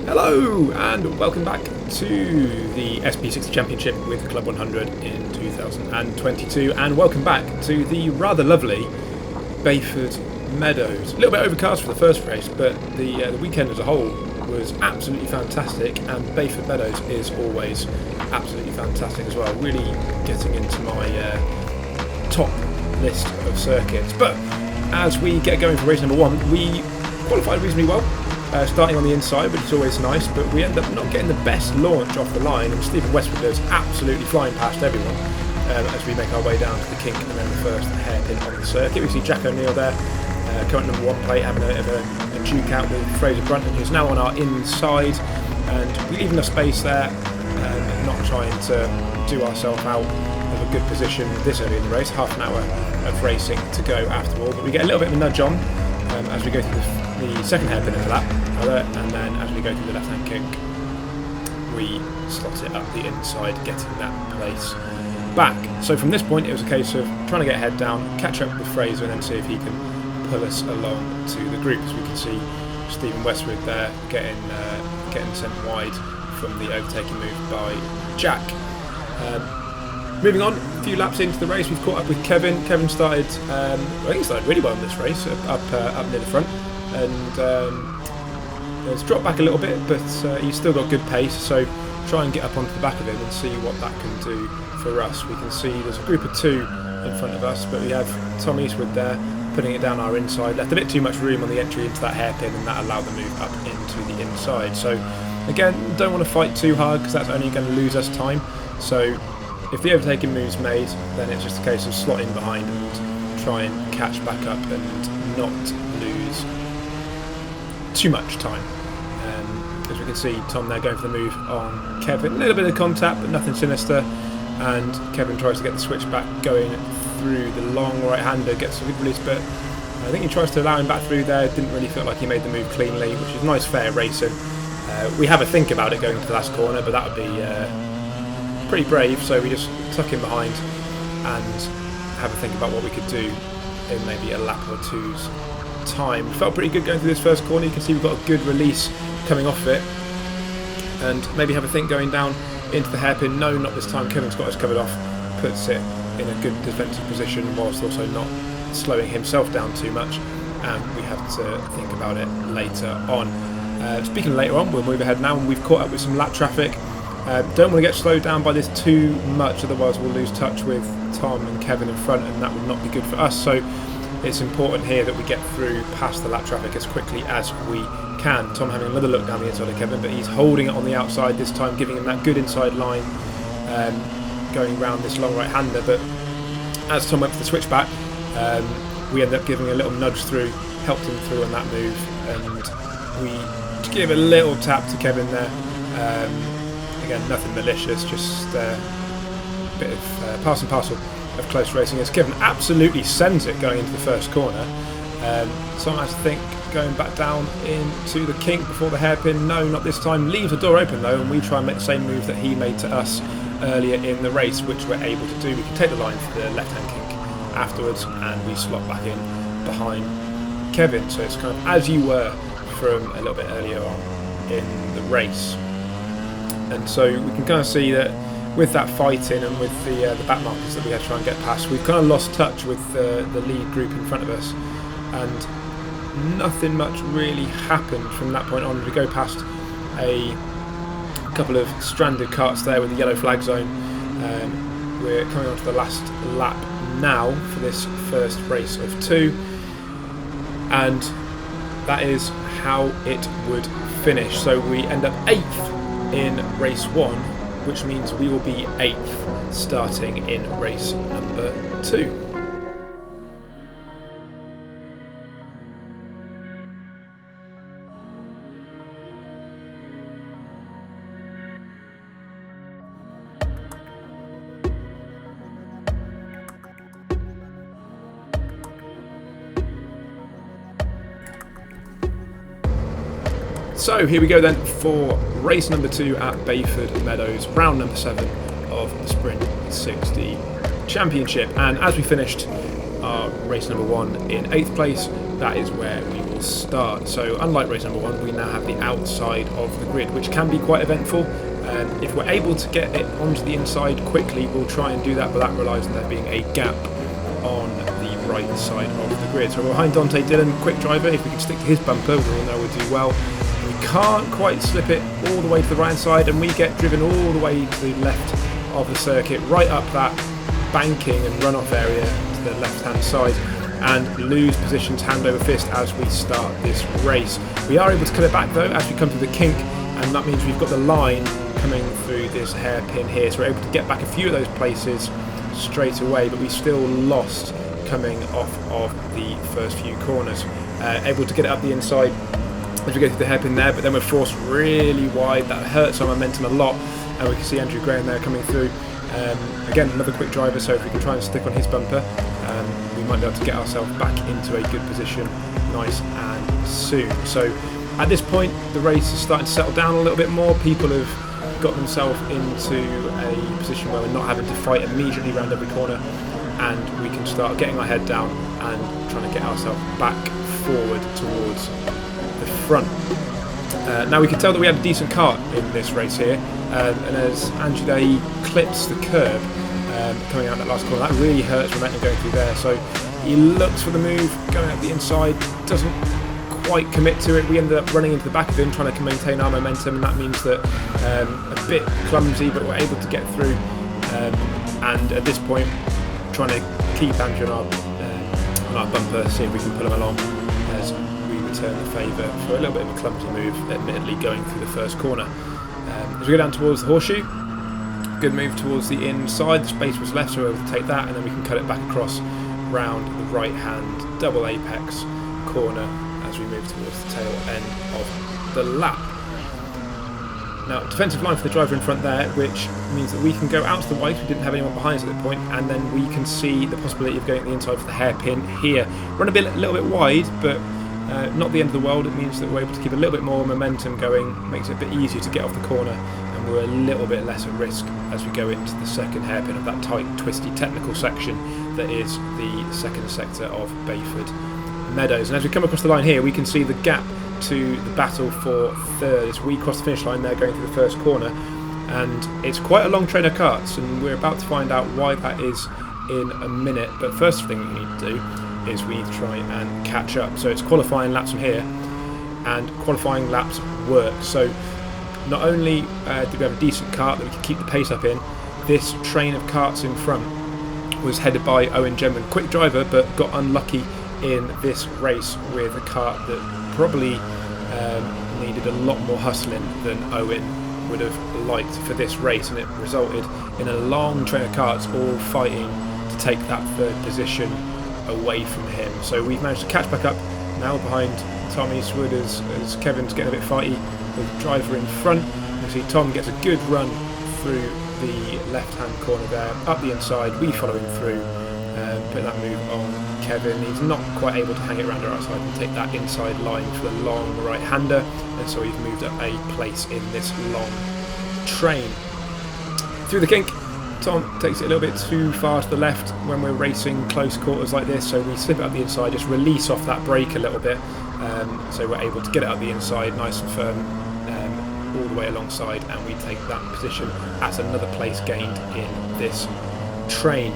Hello and welcome back to the SP60 Championship with Club100 in 2022, and welcome back to the rather lovely Bayford Meadows. A little bit overcast for the first race, but the weekend as a whole was absolutely fantastic, and Bayford Meadows is always absolutely fantastic as well. Really getting into my top list of circuits. But as we get going for race number one, we qualified reasonably well. Starting on the inside, which is always nice, but we end up not getting the best launch off the line, and Stephen Westwood is absolutely flying past everyone as we make our way down to the kink and then the first hairpin on the circuit. We see Jack O'Neill there, current number one plate, having a bit of a duke out with Fraser Brunton, who's now on our inside, and we leave enough space there, not trying to do ourselves out of a good position this early in the race. Half an hour of racing to go after all, but we get a little bit of a nudge on as we go through the second hairpin of the lap, and then as we go through the left-hand kink, we slot it up the inside, getting that place back. So from this point, it was a case of trying to get head down, catch up with Fraser, and then see if he can pull us along to the group. As we can see, Stephen Westwood there getting sent wide from the overtaking move by Jack. Moving on, a few laps into the race, we've caught up with Kevin. Kevin started, I think he started really well in this race, up near the front, and it's dropped back a little bit, but he's still got good pace, so try and get up onto the back of him and see what that can do for us. We can see there's a group of two in front of us, but we have Tom Eastwood there putting it down our inside, left a bit too much room on the entry into that hairpin, and that allowed the move up into the inside. So again, don't want to fight too hard because that's only going to lose us time. So if the overtaking move's made, then it's just a case of slotting behind and try and catch back up and not lose too much time. As we can see, Tom there going for the move on Kevin. A little bit of contact, but nothing sinister. And Kevin tries to get the switch back going through the long right-hander, gets a good release, but I think he tries to allow him back through there. Didn't really feel like he made the move cleanly, which is nice, fair racing. We have a think about it going to the last corner, but that would be pretty brave, so we just tuck him behind and have a think about what we could do in maybe a lap or two's time. We felt pretty good going through this first corner. You can see we've got a good release coming off it, and maybe have a think going down into the hairpin. No, not this time. Kevin's got us covered off, puts it in a good defensive position whilst also not slowing himself down too much, and we have to think about it later on. Speaking of later on, we'll move ahead now, and we've caught up with some lap traffic. Don't want to get slowed down by this too much, otherwise we'll lose touch with Tom and Kevin in front, and that would not be good for us. So it's important here that we get through past the lap traffic as quickly as we can. Tom having another look down the inside of Kevin, but he's holding it on the outside this time, giving him that good inside line, going round this long right-hander. But as Tom went for the switchback, we ended up giving a little nudge through, helped him through on that move, and we give a little tap to Kevin there. Again, nothing malicious, just a bit of pass and parcel of close racing, as Kevin absolutely sends it going into the first corner. Tom has to think going back down into the kink before the hairpin. No, not this time. Leaves the door open though, and we try and make the same move that he made to us earlier in the race, which we're able to do. We can take the line for the left-hand kink afterwards, and we slot back in behind Kevin. So it's kind of as you were from a little bit earlier on in the race. And so we can kind of see that with that fighting and with the back markers that we had to try and get past, we've kind of lost touch with the lead group in front of us, and nothing much really happened from that point on. We go past a couple of stranded carts there with the yellow flag zone. We're coming on to the last lap now for this first race of two, and that is how it would finish. So we end up 8th in race one, which means we will be 8th starting in race number 2. So here we go then for race number 2 at Bayford Meadows, round number 7 of the Sprint 60 Championship. And as we finished our race number 1 in 8th place, that is where we will start. So unlike race number 1, we now have the outside of the grid, which can be quite eventful. If we're able to get it onto the inside quickly, we'll try and do that, but that relies on there being a gap on the right side of the grid. So we're behind Dante Dillon, quick driver. If we can stick to his bumper, we'll know we'll do well. We can't quite slip it all the way to the right side, and we get driven all the way to the left of the circuit, right up that banking and runoff area to the left-hand side, and lose positions hand over fist as we start this race. We are able to cut it back though as we come through the kink, and that means we've got the line coming through this hairpin here, so we're able to get back a few of those places straight away, but we still lost coming off of the first few corners. Able to get it up the inside as we go through the hairpin there, but then we're forced really wide. That hurts our momentum a lot, and we can see Andrew Graham there coming through. Again, another quick driver, so if we can try and stick on his bumper, we might be able to get ourselves back into a good position nice and soon. So at this point, the race is starting to settle down a little bit more. People have got themselves into a position where we're not having to fight immediately around every corner, and we can start getting our head down and trying to get ourselves back forward towards the front. Now we can tell that we had a decent kart in this race here, and as Andrew there, he clips the curb coming out that last corner. That really hurts momentum going through there, so he looks for the move going up the inside, doesn't quite commit to it. We ended up running into the back of him trying to maintain our momentum, and that means that a bit clumsy, but we're able to get through, and at this point trying to keep Andrew on our bumper, see if we can pull him along as we return the favour for a little bit of a clumsy move, admittedly going through the first corner. As we go down towards the horseshoe, good move towards the inside, the space was left, so we're able to take that, and then we can cut it back across round the right hand double apex corner as we move towards the tail end of the lap. Now, defensive line for the driver in front there, which means that we can go out to the white. We didn't have anyone behind us at that point, and then we can see the possibility of going to the inside for the hairpin here. Run a little bit wide, but not the end of the world. It means that we're able to keep a little bit more momentum going, makes it a bit easier to get off the corner, and we're a little bit less at risk as we go into the second hairpin of that tight, twisty, technical section that is the second sector of Bayford Meadows. And as we come across the line here, we can see the gap to the battle for third as we cross the finish line there going through the first corner, and it's quite a long train of karts, and we're about to find out why that is in a minute. But first thing we need to do is we need to try and catch up. So it's qualifying laps from here, and qualifying laps work. So not only did we have a decent kart that we could keep the pace up in, this train of karts in front was headed by Owen Gemman, quick driver, but got unlucky in this race with a kart that probably needed a lot more hustling than Owen would have liked for this race, and it resulted in a long train of karts all fighting to take that third position away from him. So we've managed to catch back up now behind Tom Eastwood as Kevin's getting a bit fighty with the driver in front. You see Tom gets a good run through the left hand corner there, up the inside, we follow him through, put that move on Kevin. He's not quite able to hang it around our outside and take that inside line for the long right-hander, and so he's moved up a place in this long train. Through the kink, Tom takes it a little bit too far to the left when we're racing close quarters like this, so we slip it up the inside, just release off that brake a little bit, so we're able to get it up the inside nice and firm all the way alongside, and we take that position. That's another place gained in this train.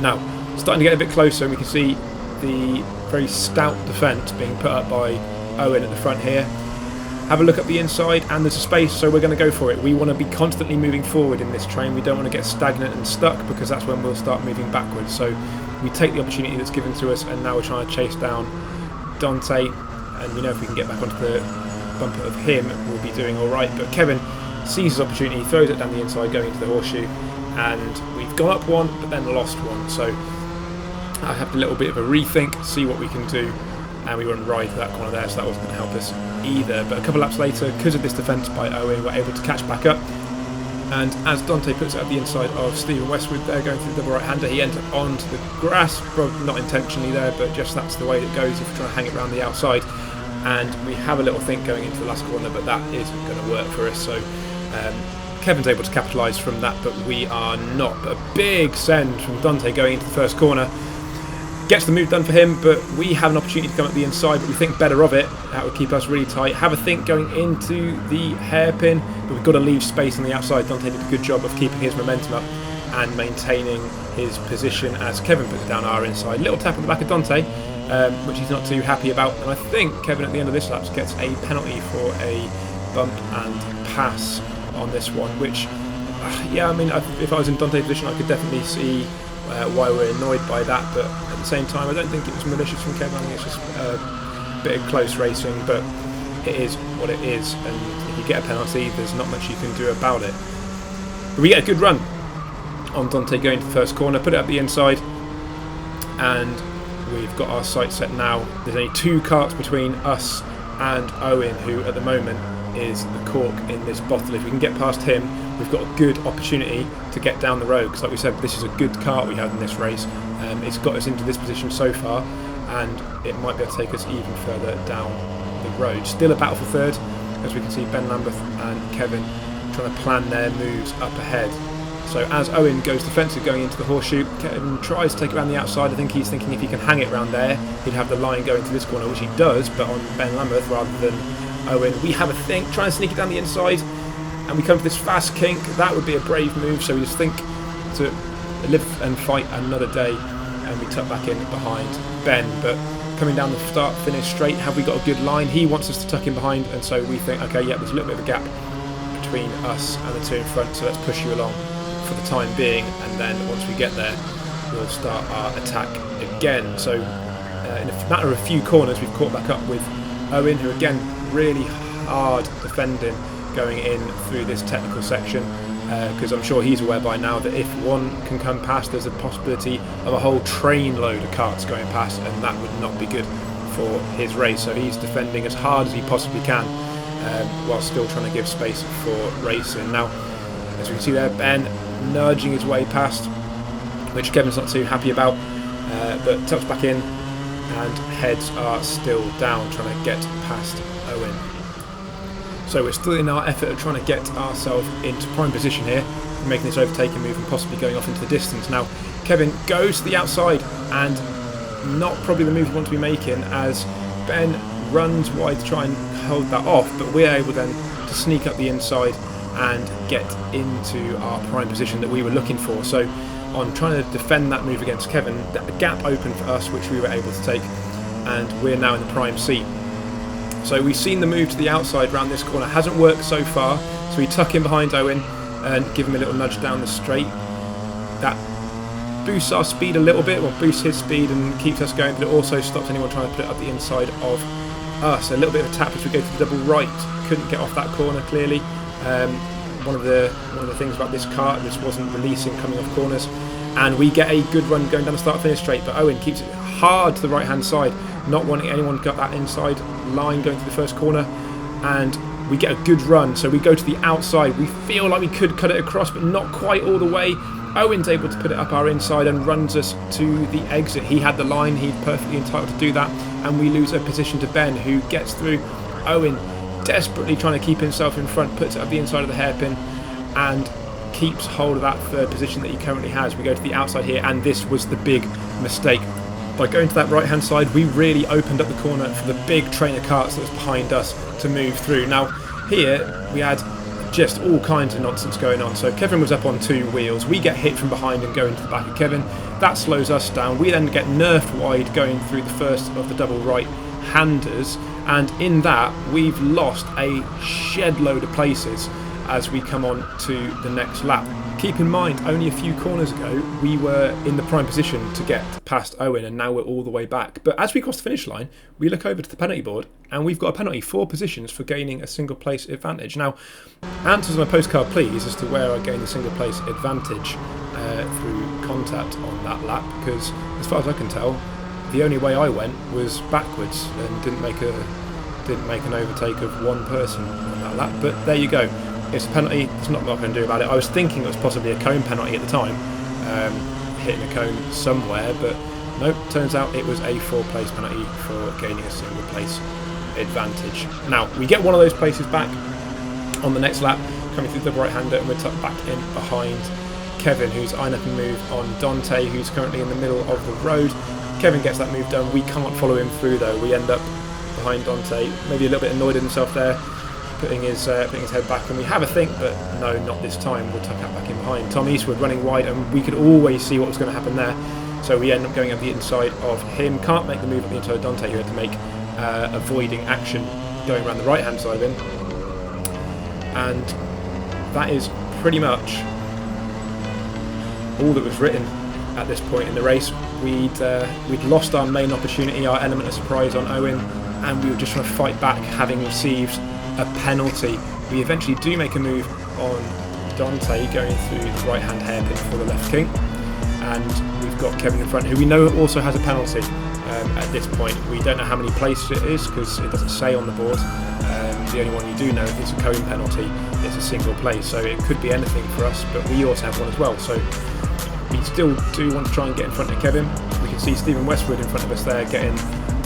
Now, starting to get a bit closer, and we can see the very stout defence being put up by Owen at the front here. Have a look up the inside, and there's a space, so we're going to go for it. We want to be constantly moving forward in this train. We don't want to get stagnant and stuck, because that's when we'll start moving backwards. So we take the opportunity that's given to us, and now we're trying to chase down Dante, and we know if we can get back onto the bumper of him, we'll be doing all right. But Kevin sees his opportunity, throws it down the inside, going into the horseshoe, and we've gone up one, but then lost one. So I have a little bit of a rethink, see what we can do, and we run right to that corner there, so that wasn't going to help us either. But a couple of laps later, because of this defence by Owen, we're able to catch back up, and as Dante puts it up the inside of Stephen Westwood there, going through the double right-hander, he ends up onto the grass, probably not intentionally there, but just that's the way it goes if you're trying to hang it around the outside. And we have a little think going into the last corner, but that isn't going to work for us, so Kevin's able to capitalise from that, but we are not. But a big send from Dante going into the first corner. Gets the move done for him, but we have an opportunity to come up the inside, but we think better of it. That would keep us really tight. Have a think going into the hairpin, but we've got to leave space on the outside. Dante did a good job of keeping his momentum up and maintaining his position as Kevin puts down our inside. Little tap on the back of Dante, which he's not too happy about. And I think Kevin at the end of this lap gets a penalty for a bump and pass on this one, which, yeah, I mean, if I was in Dante's position, I could definitely see why we're annoyed by that, but at the same time I don't think it was malicious from Kevin. I think it's just a bit of close racing, but it is what it is, and if you get a penalty there's not much you can do about it. But we get a good run on Dante going to the first corner, put it up the inside, and we've got our sights set now. There's only 2 karts between us and Owen, who at the moment is the cork in this bottle. If we can get past him, we've got a good opportunity to get down the road, because like we said, this is a good kart we have in this race. It's got us into this position so far, and it might be able to take us even further down the road. Still a battle for third, as we can see Ben Lambeth and Kevin trying to plan their moves up ahead. So as Owen goes defensive going into the horseshoe, Kevin tries to take it around the outside. I think he's thinking if he can hang it around there, he'd have the line going to this corner, which he does, but on Ben Lambeth rather than Owen. We have a think, try and sneak it down the inside, and we come to this fast kink. That would be a brave move, so we just think to live and fight another day, and we tuck back in behind Ben. But coming down the start finish straight, have we got a good line? He wants us to tuck in behind, and so we think, okay, yeah, there's a little bit of a gap between us and the 2 in front, so let's push you along for the time being, and then once we get there we'll start our attack again. So in a matter of a few corners we've caught back up with Owen, who again really hard defending going in through this technical section, because I'm sure he's aware by now that if one can come past, there's a possibility of a whole train load of karts going past, and that would not be good for his race. So he's defending as hard as he possibly can, while still trying to give space for racing. Now, as we can see there, Ben nudging his way past, which Kevin's not too happy about, but tucks back in, and heads are still down trying to get past Owen. So we're still in our effort of trying to get ourselves into prime position here, making this overtaking move and possibly going off into the distance. Now Kevin goes to the outside, and not probably the move we want to be making, as Ben runs wide to try and hold that off, but we're able then to sneak up the inside and get into our prime position that we were looking for. So on trying to defend that move against Kevin, that gap opened for us, which we were able to take, and we're now in the prime seat. So we've seen the move to the outside round this corner, hasn't worked so far, so we tuck in behind Owen and give him a little nudge down the straight. That boosts our speed a little bit, or boosts his speed and keeps us going, but it also stops anyone trying to put it up the inside of us. A little bit of a tap as we go to the double right, couldn't get off that corner clearly. One of the things about this kart, this wasn't releasing coming off corners, and we get a good run going down the start finish straight, but Owen keeps it hard to the right hand side, not wanting anyone to get that inside line going to the first corner, and we get a good run. So we go to the outside, we feel like we could cut it across, but not quite all the way. Owen's able to put it up our inside and runs us to the exit. He had the line, he's perfectly entitled to do that, and we lose a position to Ben, who gets through. Owen desperately trying to keep himself in front, puts it up the inside of the hairpin and keeps hold of that third position that he currently has. We go to the outside here, and this was the big mistake. By going to that right hand side, we really opened up the corner for the big train of karts that was behind us to move through. Now here we had just all kinds of nonsense going on. So Kevin was up on 2 wheels, we get hit from behind and go into the back of Kevin. That slows us down. We then get nerfed wide going through the first of the double right handers, and in that we've lost a shed load of places as we come on to the next lap. Keep in mind, only a few corners ago we were in the prime position to get past Owen, and now we're all the way back. But as we cross the finish line, we look over to the penalty board, and we've got a penalty, 4 positions for gaining a single place advantage. Now, answers on my postcard please as to where I gained the single place advantage through contact on that lap, because as far as I can tell, the only way I went was backwards and didn't make an overtake of 1 person on that lap. But there you go. It's a penalty, there's not much I can do about it. I was thinking it was possibly a cone penalty at the time, hitting a cone somewhere, but nope, turns out it was a 4-place penalty for gaining a single place advantage. Now, we get one of those places back on the next lap, coming through the right-hander, and we're tucked back in behind Kevin, who's eyeing up a move on Dante, who's currently in the middle of the road. Kevin gets that move done. We can't follow him through though. We end up behind Dante, maybe a little bit annoyed at himself there, putting his head back, and we have a think, but no, not this time. We'll tuck out back in behind. Tom Eastwood running wide, and we could always see what was going to happen there. So we end up going up the inside of him. Can't make the move up the inside of Dante, who had to make avoiding action going around the right hand side of him. And that is pretty much all that was written at this point in the race. We'd lost our main opportunity, our element of surprise on Owen, and we were just trying to fight back, having received a penalty. We eventually do make a move on Dante, going through the right hand hairpin for the left king, and we've got Kevin in front, who we know also has a penalty at this point. We don't know how many places it is because it doesn't say on the board. The only one you do know, if it's a cone penalty, it's a single place, so it could be anything for us, but we also have one as well. So we still do want to try and get in front of Kevin. We can see Stephen Westwood in front of us there, getting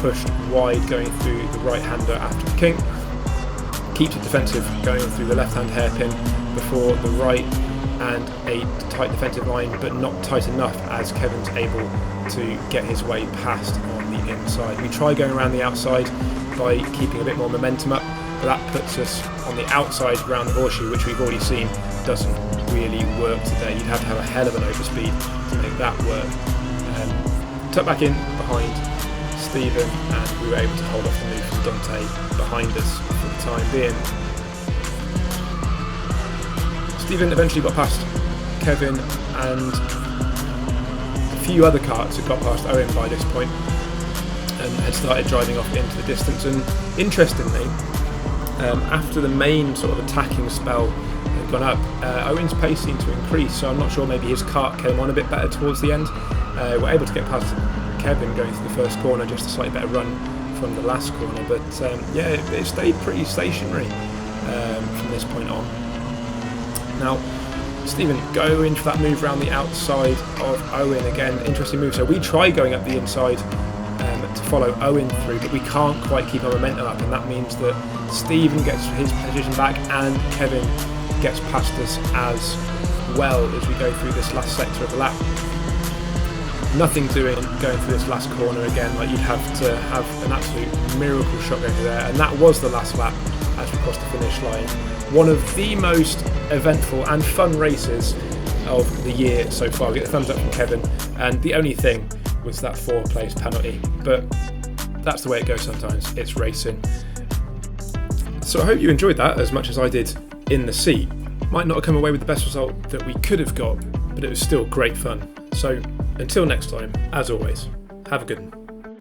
pushed wide, going through the right hander after the king. Keeps it defensive, going through the left hand hairpin before the right, and a tight defensive line, but not tight enough as Kevin's able to get his way past on the inside. We try going around the outside by keeping a bit more momentum up, but that puts us on the outside around the horseshoe, which we've already seen doesn't really work today. You'd have to have a hell of an overspeed to make that work. Tuck back in behind Stephen, and we were able to hold off the move from Dante behind us for the time being. Stephen eventually got past Kevin, and a few other karts had got past Owen by this point and had started driving off into the distance. And interestingly, after the main sort of attacking spell had gone up, Owen's pace seemed to increase, so I'm not sure, maybe his kart came on a bit better towards the end. We're able to get past Kevin going through the first corner, just a slightly better run from the last corner, but yeah, it stayed pretty stationary from this point on. Now, Stephen going for that move around the outside of Owen again, interesting move. So we try going up the inside to follow Owen through, but we can't quite keep our momentum up, and that means that Stephen gets his position back and Kevin gets past us as well as we go through this last sector of the lap. Nothing doing going through this last corner again, like you'd have to have an absolute miracle shot going through there, and that was the last lap as we crossed the finish line. One of the most eventful and fun races of the year so far. We get a thumbs up from Kevin, and the only thing was that 4th place penalty, but that's the way it goes sometimes. It's racing. So I hope you enjoyed that as much as I did in the seat. Might not have come away with the best result that we could have got, but it was still great fun. So until next time, as always, have a good one.